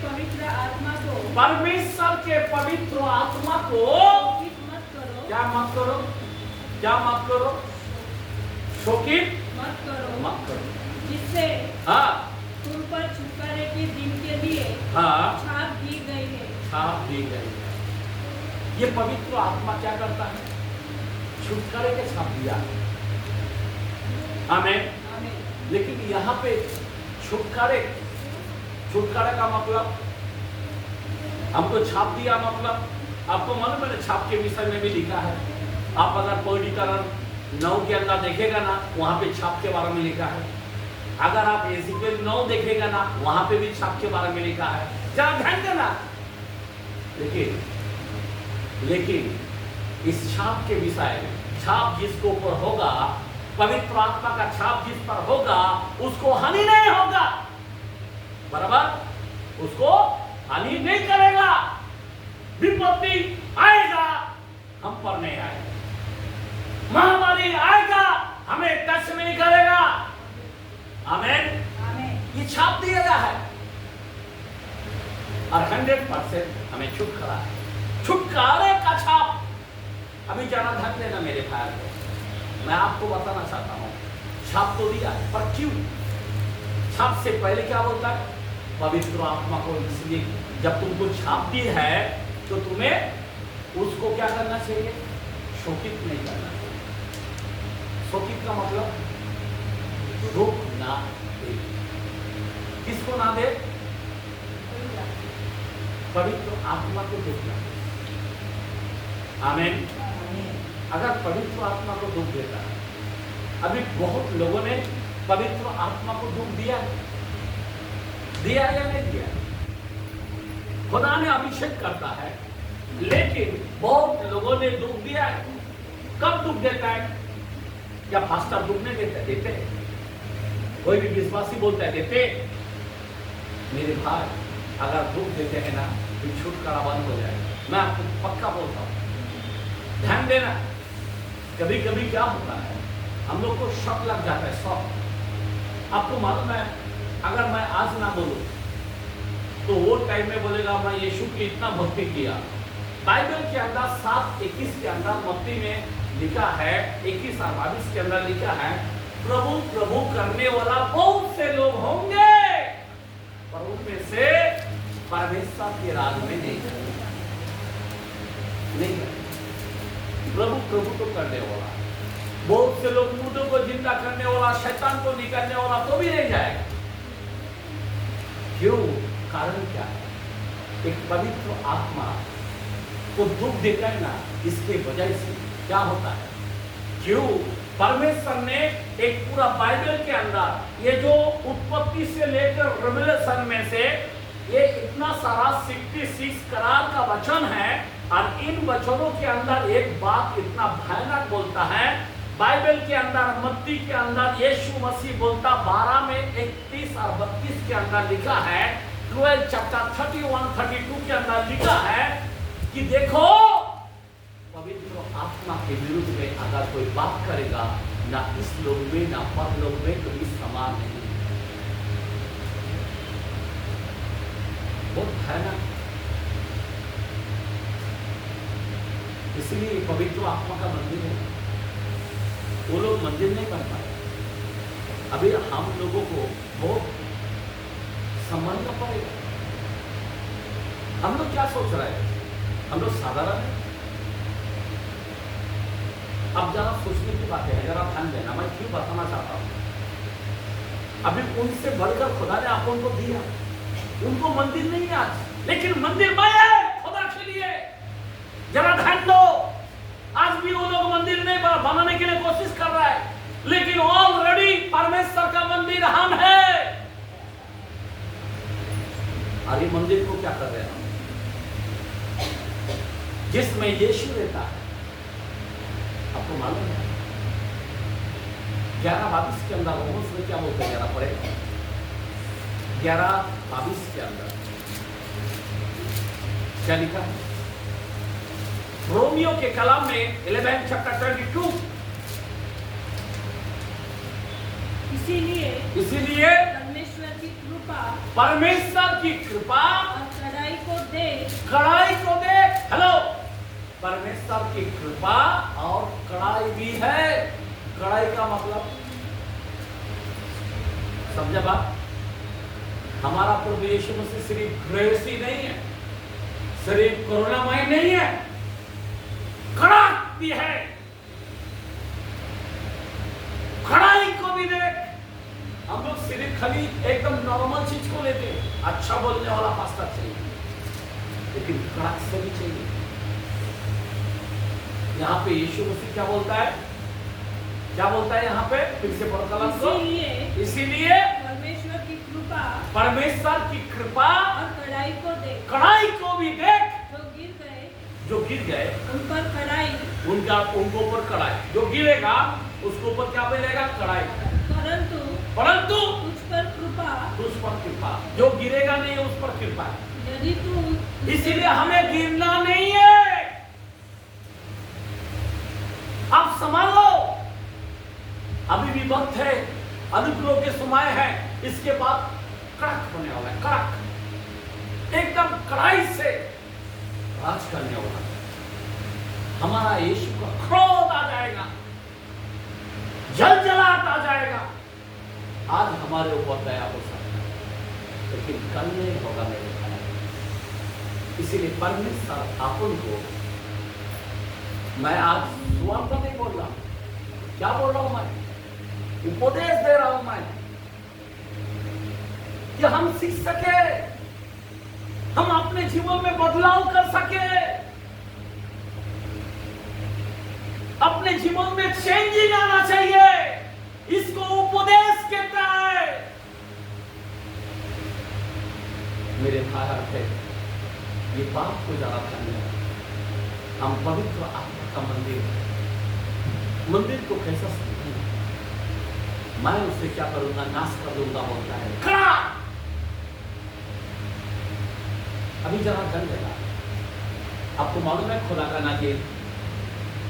पवित्र आत्मा को परमेश्वर के पवित्र आत्मा को मत करो, क्या मत करो, क्या मत करो, शोकित मत करो, मत करो, जिससे हाँ तुम पर छुटकारे के दिन के लिए हाँ छाप दी गई है। छाप दी गई है। ये पवित्र आत्मा क्या करता है? छुटकारे के छाप दिया। आमीन। आमीन। लेकिन यहाँ पे छुटकारे, छुटकारे का मतलब हमको छाप दिया, मतलब आपको मालूम है छाप के विषय में भी लिखा है। आप अगर पवित्रीकरण 9 के अंदर देखेगा ना, वहां पे छाप के बारे में लिखा है। अगर आप एजेकिएल 9 देखेगा ना, वहां पे भी छाप के बारे में लिखा है। जरा ध्यान देना। लेकिन इस छाप के विषय में, छाप जिसको ऊपर होगा, पवित्र आत्मा का छाप जिस पर होगा, उसको हानि नहीं होगा। बराबर, उसको हानि नहीं करेगा। विपत्ति आएगा, हम पर नहीं आएगा। महामारी आएगा, हमें टच नहीं करेगा। आमीन। आमीन। ये छाप दिया गया है और 100% हमें छुटकारा है। छुटकारे का छाप। अभी जरा ध्यान देना मेरे भाई को, मैं आपको बताना चाहता हूं, छाप तो दिया है, पर क्यों? छाप से पहले क्या बोलता है? पवित्र आत्मा को, इसलिए जब तुमको छाप दी है तो तुम्हें उसको क्या करना चाहिए? शोकित नहीं करना चाहिए। शोकित का मतलब दुख ना दे। किसको ना दे? पवित्र आत्मा को दुख ना दे। आमीन। अगर पवित्र आत्मा को दुख देता है, अभी बहुत लोगों ने पवित्र आत्मा को दुख दिया है, दिया या नहीं दिया? खुदा ने अभिषेक करता है, लेकिन बहुत लोगों ने दुख दिया है। कब दुख देता है? क्या फास्टर दुख नहीं देता? देते। कोई भी विश्वासी बोलता है देते। मेरे भाई, अगर दुख देते हैं ना, तो छुटकारा बंद हो जाएगा। मैं आपको पक्का बोलता हूं, ध्यान देना। कभी कभी क्या होता है, हम लोग को शक लग जाता है, शक। आपको मालूम है, अगर मैं आज ना बोलूं तो वो टाइम में बोलेगा मैं यीशु की इतना भक्ति किया। बाइबल के अंदर 7:21 के अंदर मत्ती में लिखा है, 21 और 22 के अंदर लिखा है, प्रभु प्रभु करने वाला बहुत से लोग होंगे, पर उनमें से परमेश्वर के राज में नहीं प्रभु प्रभु तो करने वाला, बहुत से लोग मुर्दों को जिंदा करने वाला, शैतान को निकालने वाला तो भी नहीं जाएगा। क्यों? कारण क्या है? एक पवित्र आत्मा को दुख देता है ना, इसके वजह से क्या होता है? क्यों? परमेश्वर ने एक पूरा बाइबल के अंदर, ये जो उत्पत्ति से लेकर रेवलेशन में से ये इतना सारा 66 करार का वचन है, और इन वचनों के अंदर एक बात इतना भयानक बोलता है। बाइबल के अंदर, मत्ती के अंदर यीशु मसीह बोलता 12 में 31 और 32 के अंदर लिखा है, 12 चैप्टर 31-32 के अंदर लिखा है कि देखो, पवित्र आत्मा के विरुद्ध में अगर कोई बात करेगा, ना इस लोग में ना परलोक में कभी समान नहीं। बहुत भयानक। इसलिए पवित्र आत्मा का मंदिर है, वो लोग मंदिर नहीं बन पाए। अभी हम लोगों को बहुत समझना पड़ेगा। हम लोग क्या सोच रहे हैं? हम लोग साधारण है। अब जरा सोचने की बात है, जरा ध्यान देना। मैं क्यों बताना चाहता हूं, अभी उनसे बढ़कर खुदा ने आप उनको दिया, उनको मंदिर नहीं है आज, लेकिन मंदिर मैं है खुदा के लिए। जरा ध्यान दो, आज भी वो लोग मंदिर नहीं बनाने के लिए कोशिश कर रहा है, लेकिन ऑलरेडी परमेश्वर का मंदिर हम है। और ये मंदिर को क्या कर रहे हैं हम? जिसमें यीशु रहता है। आपको मालूम है 11:22 के अंदर रोमन्स में क्या बोलते हैं? जरा पढ़े 11:22 के अंदर क्या लिखा है? रोमियो के कलाम में 11 चैप्टर 22, इसीलिए इसीलिए परमेश्वर की कृपा कृपा परमेश्वर की कृपा और कड़ाई को देख कड़ाई को देख। हेलो, परमेश्वर की कृपा और कड़ाई भी है। कड़ाई का मतलब समझा बात? हमारा प्रभु यीशु मसीह सिर्फ ग्रेस ही नहीं है, सिर्फ करुणामय नहीं है, कड़ा भी है। कड़ाई को भी देख। हम लोग सिर्फ खाली एकदम नॉर्मल चीज को लेते हैं, अच्छा बोलने वाला पास्टर चाहिए, लेकिन कड़ाक से भी चाहिए। यहाँ पे यीशु मसीह क्या बोलता है? क्या बोलता है यहाँ पे? फिर से पढ़ो कलम को। इसीलिए परमेश्वर की कृपा परमेश्वर की कृपा और कड़ाई को देख, कड़ाई को भी देख। जो गिर गए उन पर कड़ाई, उनको ऊपर कड़ाई। जो गिरेगा उसको ऊपर क्या मिलेगा? कड़ाई। परंतु तुझ पर कृपा, उस पर कृपा। जो गिरेगा नहीं उस पर कृपा है। यदि तू इसीलिए हमें गिरना नहीं है। आप संभालो, अभी भी वक्त है, अनुग्रह के समय है। इसके बाद कड़क होने वाला है, कड़क, एकदम कड़ाई से राज करने वाला है। हमारा यीशु का क्रोध आ जाएगा, जलजलाहट आ जाएगा। आज हमारे ऊपर दया हो सकता है, लेकिन कल नहीं होगा मेरे भाई। इसीलिए परमेश्वर अपन को, मैं आज सुवार्थ नहीं बोल रहा, क्या बोल रहा हूं मैं? उपदेश दे रहा हूं मैं कि हम सीख सके, हम अपने जीवन में बदलाव कर सके, अपने जीवन में चेंजिंग आना चाहिए। इसको उपदेश कहता है। मेरे भाई है, ये बात को जरा ध्यान देना। हम पवित्र आत्मा का मंदिर को कैसा समझें? मैं उससे क्या करूंगा? नाश कर दूंगा बोलता है। खड़ा अभी जरा ध्यान देना। आपको मालूम है खुदा का नाजिर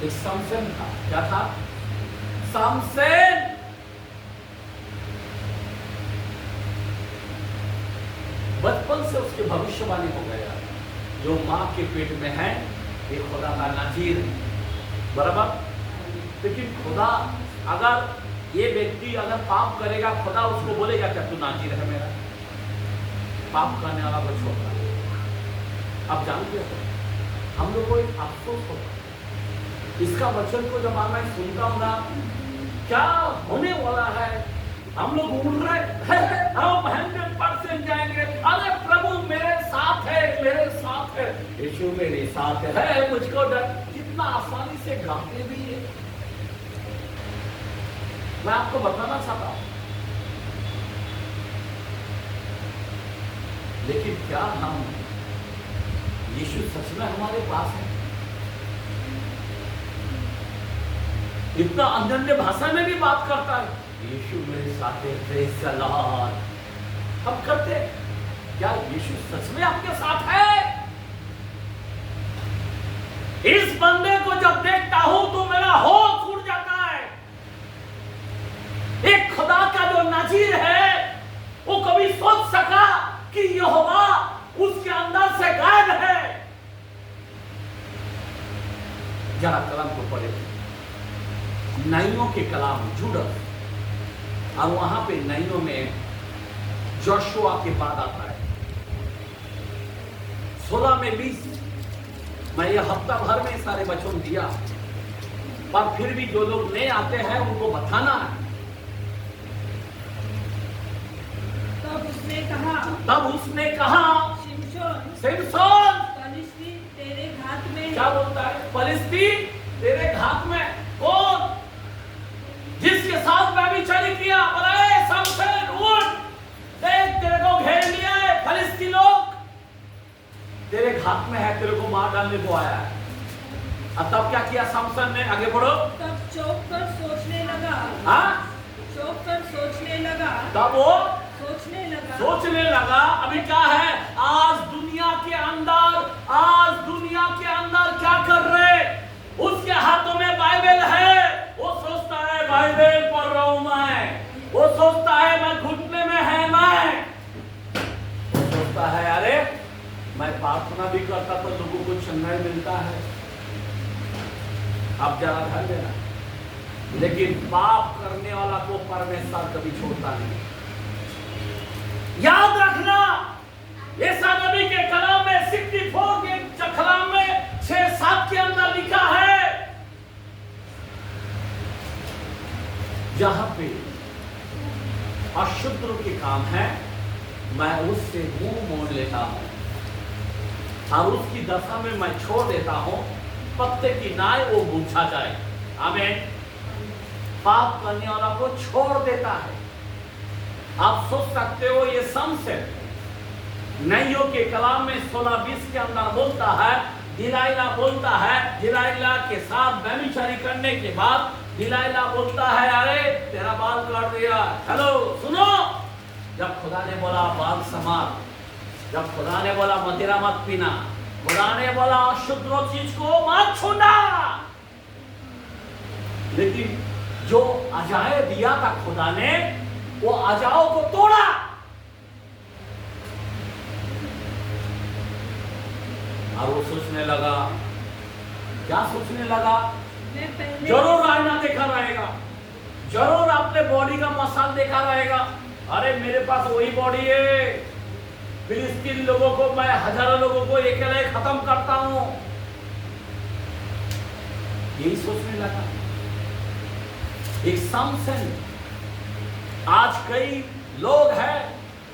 एक सामसन था। क्या था? सामसन। बचपन से उसकी भविष्यवाणी हो गया, जो मां के पेट में है ये खुदा का नाजिर, बराबर। लेकिन खुदा, अगर ये व्यक्ति अगर पाप करेगा, खुदा उसको बोलेगा क्या तू नाजिर है मेरा? पाप करने वाला को छोड़। आप जानते हो, हम लोग को एक अफसोस होगा इसका वचन को जब मैं सुनता हूं ना, क्या होने वाला है। हम लोग उड़ रहे हैं, हम 100% जाएंगे। अरे प्रभु मेरे साथ है, मेरे साथ है, यीशु मेरे साथ है, मुझको डर। कितना आसानी से गाते भी है। मैं आपको बताना चाहता हूं, लेकिन क्या हम यीशु सच में हमारे पास है? इतना अन्य भाषा में भी बात करता है, यीशु मेरे साथ है, प्रेज़ द लॉर्ड। हम करते हैं क्या? यीशु सच में आपके साथ है? इस बंदे को जब देखता हूं तो मेरा होश उड़ जाता है। एक खुदा का जो नाजिर है, वो कभी सोच सका कि यहोवा उसके अंदर से गायब है? जरा कलाम को पढ़े, नाइयों के कलाम जुडस, और वहां पे नाइयों में जोशुआ के बाद आता है 16 में 20। मैं ये हफ्ता भर में सारे वचन दिया, पर फिर भी जो लोग नए आते हैं उनको बताना है। तब उसने कहा, सिमसोन फलिस्ती तेरे हाथ में। क्या बोलता है? फलिस्ती तेरे हाथ में। कौन? जिसके साथ व्यभिचारी किया। बोले समसन उठ, देख तेरे को घेर लिया है, फलिस्ती लोग तेरे हाथ में है, तेरे को मार डालने को आया है। और तब क्या किया समसन ने? आगे बढ़ो। तब चौंक कर सोचने लगा। हाँ, चौंक कर सोचने लगा। तब वो सोचने लगा। अभी क्या है? आज दुनिया के अंदर क्या कर रहे? उसके हाथों में बाइबल है, वो सोचता है बाइबल पढ़ रहा हूं मैं, वो सोचता है मैं घुटने में है मैं, प्रार्थना भी करता तो लोगों को चंगाई मिलता है। अब जरा ध्यान देना, लेकिन पाप करने वाला को परमेश्वर कभी छोड़ता नहीं। याद रखना, ईसा नबी के कलाम में 64 के कलाम में 6-7 के अंदर लिखा है, जहां पे अशुद्ध के काम है मैं उससे मुंह मोड़ लेता हूं और उसकी दशा में मैं छोड़ देता हूं, पत्ते की नाय वो बुझा जाए। आमीन। पाप करने वाला को छोड़ देता है। आप सोच सकते हो ये समझे नइयों के कलाम में 16-20 के अंदर बोलता है, दिलाइला बोलता है, दिलाइला के साथ व्यभिचारी करने के बाद दिलाइला बोलता है अरे तेरा बाल काट दिया। हेलो सुनो, जब खुदा ने बोला बाल संभाल, जब खुदा ने बोला मदिरा मत पीना, खुदा ने बोला अशुद्ध चीज को मत छूना, लेकिन जो अजाए दिया था खुदा ने, वो अजाओं को तोड़ा। और वो सोचने लगा, क्या सोचने लगा? जरूर आईना देखा रहेगा, जरूर अपने बॉडी का मसाल देखा रहेगा। अरे मेरे पास वही बॉडी है, फिलिस्तीन लोगों को मैं हजारों लोगों को अकेले खत्म करता हूं, यही सोचने लगा। एक समसन, आज कई लोग हैं,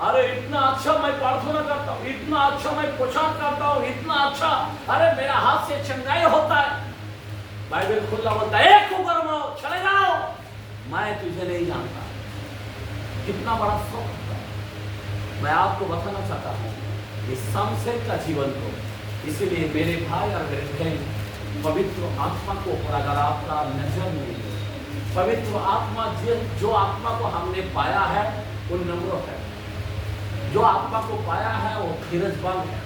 अरे इतना अच्छा मैं प्रार्थना करता हूं, इतना अच्छा मैं पोशाक करता हूं, इतना अच्छा, अरे मेरा हाथ से चंगाई होता है। बाइबल खुला बोलता है एक को करवाओ, चले जाओ, मैं तुझे नहीं जानता। कितना बड़ा शौक होता है। मैं आपको बताना चाहता हूँ इस समसन का जीवन को। इसीलिए मेरे भाई और मेरे बहन, पवित्र आत्मा को अगर आपका नजर नहीं है, पवित्र आत्मा जो आत्मा को हमने पाया है वो नम्र है, जो आत्मा को पाया है वो धीरजवान है,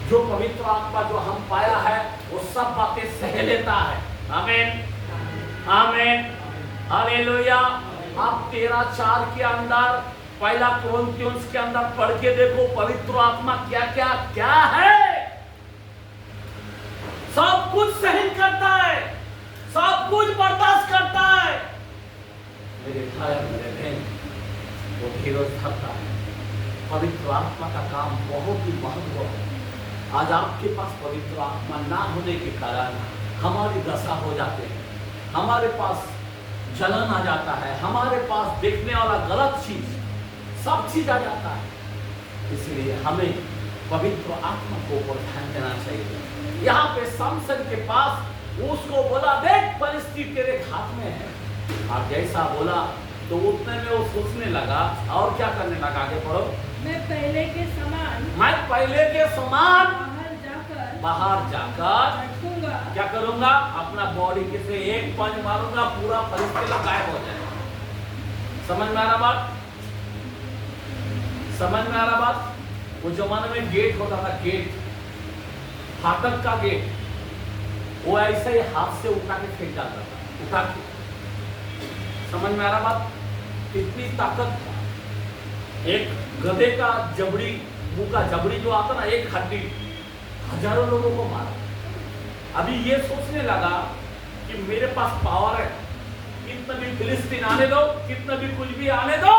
जो पवित्र आत्मा जो हम पाया है वो सब बातें सह लेता है। आमीन, आमीन, हालेलुया। आप 13:4 के अंदर, पहला कोरिन्थियंस के अंदर पढ़ के देखो, पवित्र आत्मा क्या क्या क्या है। सब कुछ सहन करता है, सब कुछ बर्दाश्त करता है। मेरे भाई मेरे बहन, वो धीरज धरता है। पवित्र आत्मा का काम बहुत ही महत्व है। आज आपके पास पवित्र आत्मा ना होने के कारण हमारी दशा हो जाते हैं, हमारे पास जलन आ जाता है, हमारे पास देखने वाला गलत चीज, सब चीज आ जाता है। इसलिए हमें पवित्र आत्मा को ऊपर ध्यान देना चाहिए। यहाँ पे समसन के पास उसको बोला देख परिस्थिति तेरे हाथ में है, और जैसा बोला तो उतने में वो सोचने लगा और क्या करने लगा, आगे पढ़ो। मैं पहले के समान बाहर जाकर झटकूंगा। क्या करूंगा? अपना बॉडी के से एक पंच मारूंगा, पूरा परिस्थिति गायब हो जाएगा। समझ में आ रहा बात? समझ में आ रहा बात? वो जमाने में गेट होता था, गेट, फाटक का गेट, वो ऐसे ही हाथ से उठा के फेंक जाता था, उठा के। समझ में आ रहा बात? इतनी ताकत था। एक गधे का जबड़ी, मुंह का जबड़ी जो आता ना, एक हड्डी, हजारों लोगों को मारा। अभी ये सोचने लगा कि मेरे पास पावर है, कितना भी फिलिस्तीन आने दो, कितना भी कुछ भी आने दो,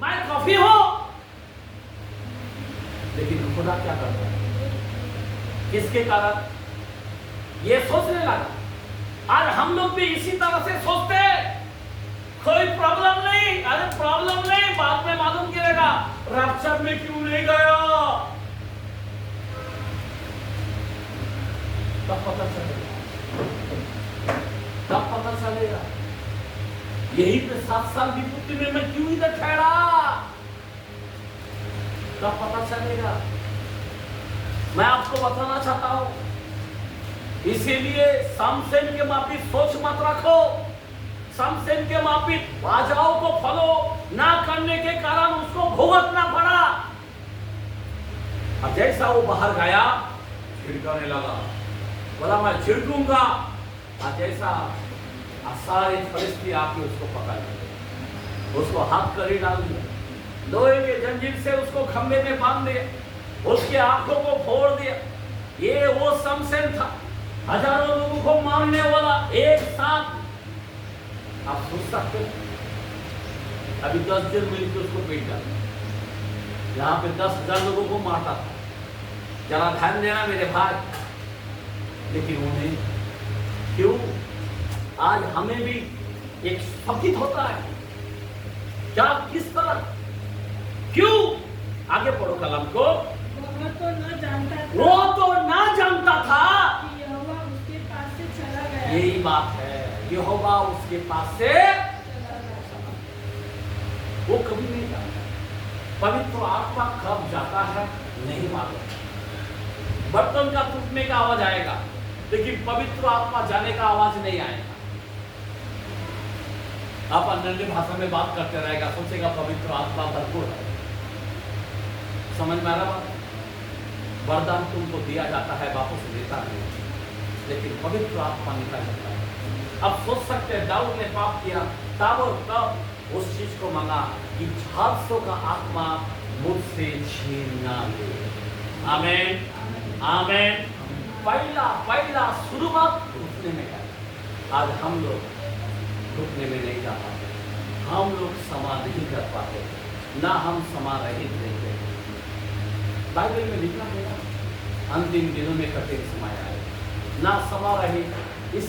मैं काफी हूं। लेकिन खुदा क्या करता है? किसके कारण? ये सोचने लगा। आज हम लोग भी इसी तरह से सोचते हैं, कोई प्रॉब्लम नहीं, अरे प्रॉब्लम नहीं, बाद में मालूम गिरेगा, रैप्चर में क्यों नहीं गया, तब पता चलेगा, तब पता चलेगा। यही पे 7 साल की पुत्री में मैं क्यों इधर ठहरा, तब पता चलेगा। मैं आपको बताना चाहता हूं, इसीलिए समसन के माफी सोच मत रखो। समसन के माफी राजाओं को फॉलो ना करने के कारण उसको भुगतना पड़ा। अब जैसा वो बाहर गया, छिड़काने लगा, बोला मैं छिड़कूंगा, और जैसा सारे फरिश्ती आके उसको पकड़ लिया, उसको हाथ करी डाल दिया, लोहे के जंजीर से उसको खंभे में बांध दिया, उसके आंखों को फोड़ दिया। ये वो शमशेर था, हजारों लोगों को मारने वाला एक साथ। आप सोच सकते हो, अभी 10 दिन मिलकर उसको पेट डाला, यहाँ पे 10,000 लोगों को मारता था। जरा ध्यान देना मेरे भाई। लेकिन उन्हें क्यों आज हमें भी एक शकित होता है क्या, किस तरह, क्यों? आगे पढ़ो कलम को। वह तो न जानता था, वो तो ना जानता था कि यहोवा उसके पास से चला गया। यही बात है, यहोवा उसके पास से चला गया। वो कभी नहीं जानता। पवित्र आत्मा कब जाता है नहीं मालूम। बर्तन का टूटने का आवाज आएगा, लेकिन पवित्र आत्मा जाने का आवाज नहीं आएगा। आप अन्य भाषा में बात करते रहेगा, सोचेगा पवित्र आत्मा भरपूर है। समझ में आ रहा बात? वरदान तुमको दिया जाता है, वापस देता नहीं, लेकिन पवित्र आत्मा निकल जाता है। अब सोच सकते हैं दाऊद ने पाप किया, तब और तब उस चीज को मांगा कि 400 का आत्मा मुझसे छीन ना ले। आमेन, आमेन। पहला शुरुआत घुटने में है। आज हम लोग घुटने में नहीं जा पाते, हम लोग क्षमा नहीं कर पाते, ना हम क्षमा रहित रहते। बाइबल में लिखा है अंतिम दिनों में कठिन समय आए, ना क्षमा रहित